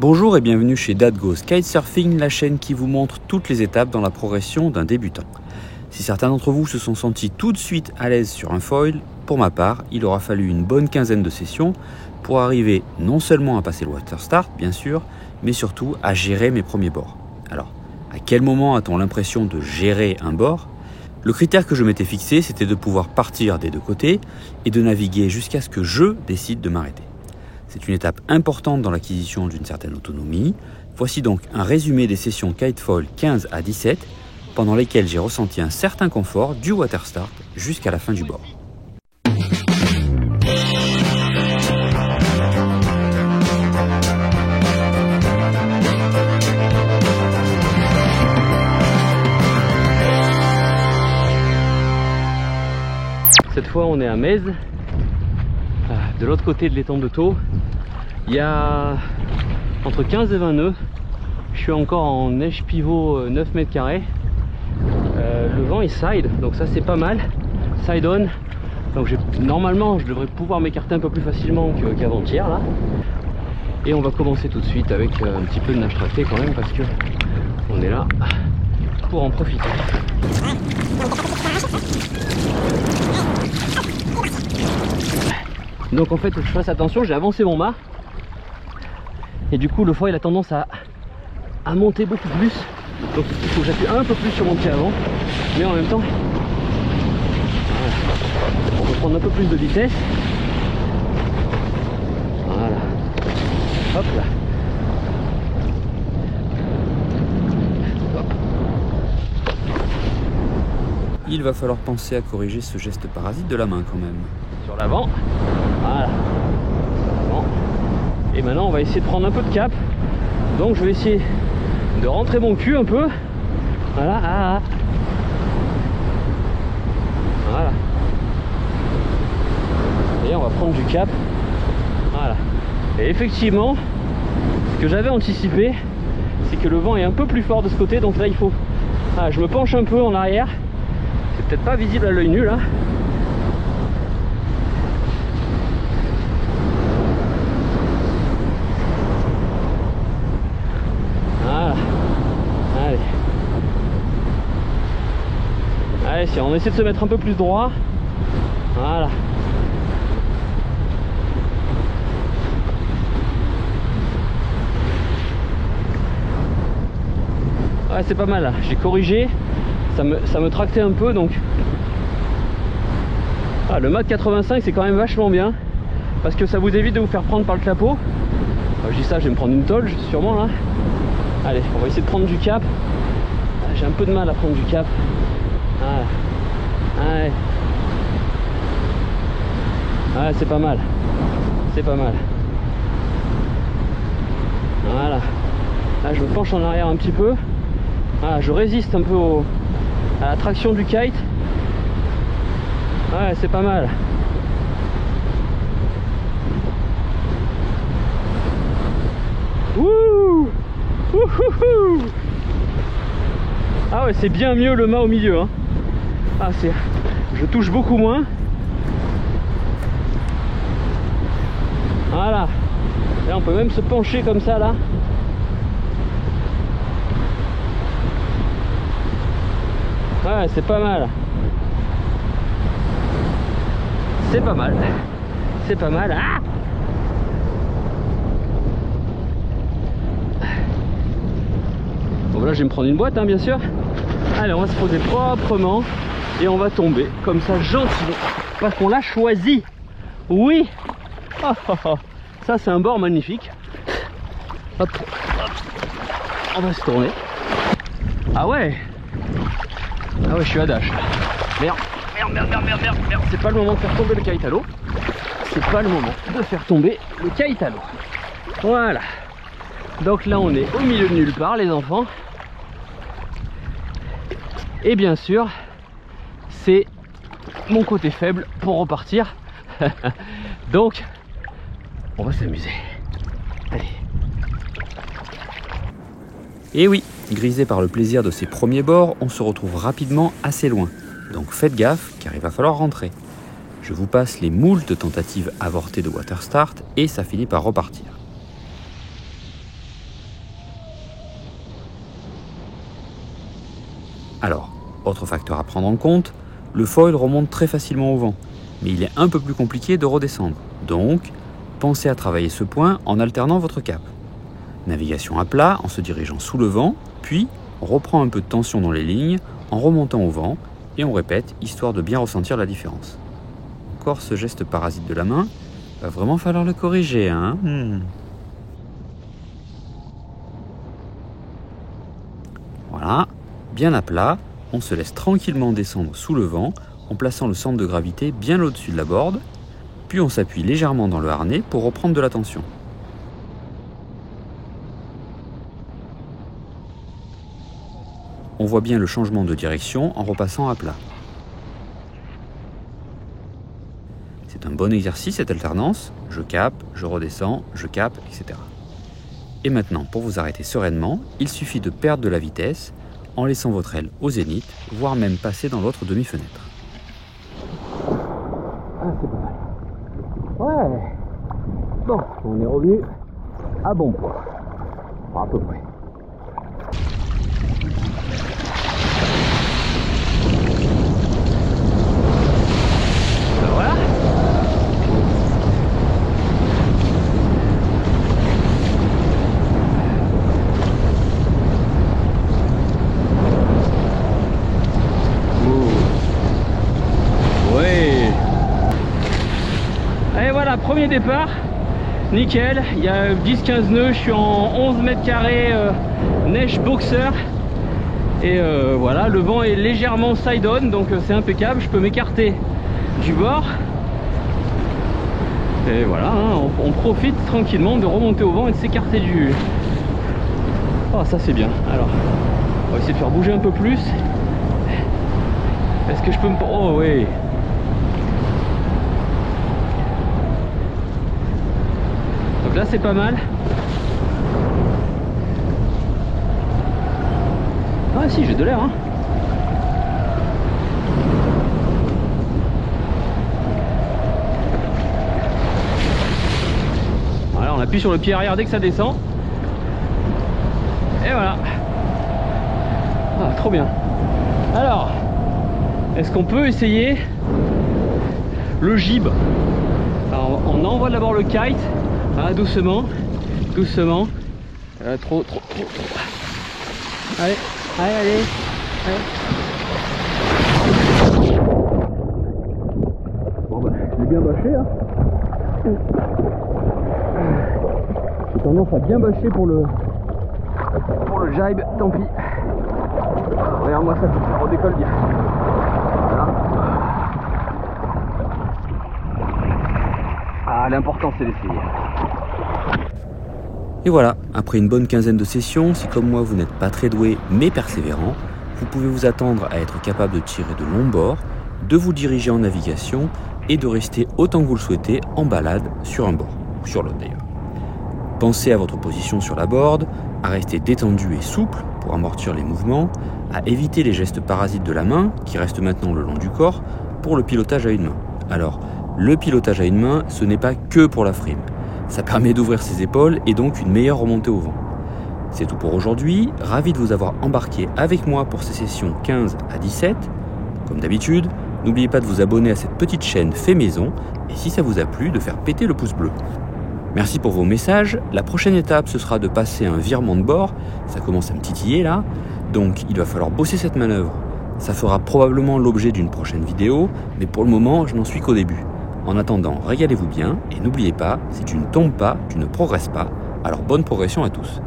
Bonjour et bienvenue chez Dad Goes Kitesurfing, la chaîne qui vous montre toutes les étapes dans la progression d'un débutant. Si certains d'entre vous se sont sentis tout de suite à l'aise sur un foil, pour ma part, il aura fallu une bonne quinzaine de sessions pour arriver non seulement à passer le water start, bien sûr, mais surtout à gérer mes premiers bords. Alors, à quel moment a-t-on l'impression de gérer un bord ? Le critère que je m'étais fixé, c'était de pouvoir partir des deux côtés et de naviguer jusqu'à ce que je décide de m'arrêter. C'est une étape importante dans l'acquisition d'une certaine autonomie. Voici donc un résumé des sessions kitefoil 15 à 17, pendant lesquelles j'ai ressenti un certain confort du water start jusqu'à la fin du bord. Cette fois on est à Metz, de l'autre côté de l'étang de Thau. Il y a entre 15 et 20 nœuds. Je suis encore en neige pivot 9 mètres carrés. Le vent est side, donc ça c'est pas mal. Side on. Donc normalement je devrais pouvoir m'écarter un peu plus facilement qu'avant-hier là. Et on va commencer tout de suite avec un petit peu de nage tractée quand même, parce que on est là pour en profiter. Donc en fait, je fasse attention, j'ai avancé mon mât et du coup le foil a tendance à monter beaucoup plus, donc il faut que j'appuie un peu plus sur mon pied avant, mais en même temps voilà, on peut prendre un peu plus de vitesse. Voilà, hop là, hop. Il va falloir penser à corriger ce geste parasite de la main quand même. Sur l'avant, voilà, sur l'avant. Et maintenant on va essayer de prendre un peu de cap. Donc je vais essayer de rentrer mon cul un peu. Voilà, voilà. Et on va prendre du cap. Voilà. Et effectivement, ce que j'avais anticipé, c'est que le vent est un peu plus fort de ce côté. Donc là il faut... Voilà, je me penche un peu en arrière. C'est peut-être pas visible à l'œil nu là. Allez, si on essaie de se mettre un peu plus droit. Voilà. Ouais, c'est pas mal là. J'ai corrigé. Ça me tractait un peu donc. Ah, le Mach 85 c'est quand même vachement bien. Parce que ça vous évite de vous faire prendre par le clapot. Je dis ça, je vais me prendre une tôle sûrement là. Allez, on va essayer de prendre du cap. J'ai un peu de mal à prendre du cap. Voilà. Ouais. Ouais, c'est pas mal. C'est pas mal. Voilà. Là, je me penche en arrière un petit peu. Voilà, je résiste un peu à la traction du kite. Ouais, c'est pas mal. Wouh! Wouhouhou! Ah ouais, c'est bien mieux le mât au milieu, hein. Ah, je touche beaucoup moins. Voilà. Là on peut même se pencher comme ça là. Ouais, c'est pas mal. C'est pas mal. C'est pas mal. Ah, bon là je vais me prendre une boîte hein, bien sûr. Allez, on va se poser proprement. Et on va tomber comme ça gentiment, parce qu'on l'a choisi. Oui. Oh, oh, oh. Ça c'est un bord magnifique. Hop, hop. On va se tourner. Ah ouais. Ah ouais, je suis à dash. Merde. C'est pas le moment de faire tomber le kite à l'eau. C'est pas le moment de faire tomber le kite à l'eau. Voilà. Donc là on est au milieu de nulle part les enfants. Et bien sûr, c'est mon côté faible pour repartir. Donc on va s'amuser. Allez. Et oui, grisé par le plaisir de ces premiers bords, on se retrouve rapidement assez loin. Donc faites gaffe car il va falloir rentrer. Je vous passe les moultes tentatives avortées de water start et ça finit par repartir. Alors, autre facteur à prendre en compte, le foil remonte très facilement au vent, mais il est un peu plus compliqué de redescendre. Donc, pensez à travailler ce point en alternant votre cap. Navigation à plat en se dirigeant sous le vent, puis on reprend un peu de tension dans les lignes en remontant au vent et on répète histoire de bien ressentir la différence. Encore ce geste parasite de la main, va vraiment falloir le corriger, hein. Voilà, bien à plat, on se laisse tranquillement descendre sous le vent en plaçant le centre de gravité bien au-dessus de la borde, puis on s'appuie légèrement dans le harnais pour reprendre de la tension. On voit bien le changement de direction en repassant à plat. C'est un bon exercice cette alternance, je cape, je redescends, je cape, etc. Et maintenant, pour vous arrêter sereinement, il suffit de perdre de la vitesse en laissant votre aile au zénith, voire même passer dans l'autre demi-fenêtre. Ah, c'est pas mal. Ouais. Bon, on est revenu à bon poids. À peu près. Voilà. Premier départ, nickel, il y a 10-15 nœuds, je suis en 11 mètres carrés neige boxer et voilà, le vent est légèrement side on, donc c'est impeccable, je peux m'écarter du bord et voilà, hein, on profite tranquillement de remonter au vent et de s'écarter du... Oh, ça c'est bien. Alors on va essayer de faire bouger un peu plus. Est-ce que je peux me... Oh oui. Donc là c'est pas mal. Ah si, j'ai de l'air hein. Voilà, on appuie sur le pied arrière dès que ça descend. Et voilà. Ah, trop bien. Alors, est-ce qu'on peut essayer le gibbe? Alors, on envoie d'abord le kite. Ah, doucement, doucement. Trop. Allez, allez. Bon bah, je l'ai bien bâché hein. J'ai tendance à bien bâcher pour le jibe, tant pis. Regarde-moi ça redécolle bien. Voilà. Ah, l'important c'est d'essayer. Et voilà, après une bonne quinzaine de sessions, si comme moi vous n'êtes pas très doué mais persévérant, vous pouvez vous attendre à être capable de tirer de longs bords, de vous diriger en navigation et de rester autant que vous le souhaitez en balade sur un bord, ou sur l'autre d'ailleurs. Pensez à votre position sur la board, à rester détendu et souple pour amortir les mouvements, à éviter les gestes parasites de la main qui restent maintenant le long du corps pour le pilotage à une main. Alors, le pilotage à une main, ce n'est pas que pour la frime. Ça permet d'ouvrir ses épaules et donc une meilleure remontée au vent. C'est tout pour aujourd'hui, ravi de vous avoir embarqué avec moi pour ces sessions 15 à 17. Comme d'habitude, n'oubliez pas de vous abonner à cette petite chaîne fait maison et si ça vous a plu, de faire péter le pouce bleu. Merci pour vos messages, la prochaine étape ce sera de passer un virement de bord, ça commence à me titiller là, donc il va falloir bosser cette manœuvre. Ça fera probablement l'objet d'une prochaine vidéo, mais pour le moment je n'en suis qu'au début. En attendant, régalez-vous bien et n'oubliez pas, si tu ne tombes pas, tu ne progresses pas, alors bonne progression à tous.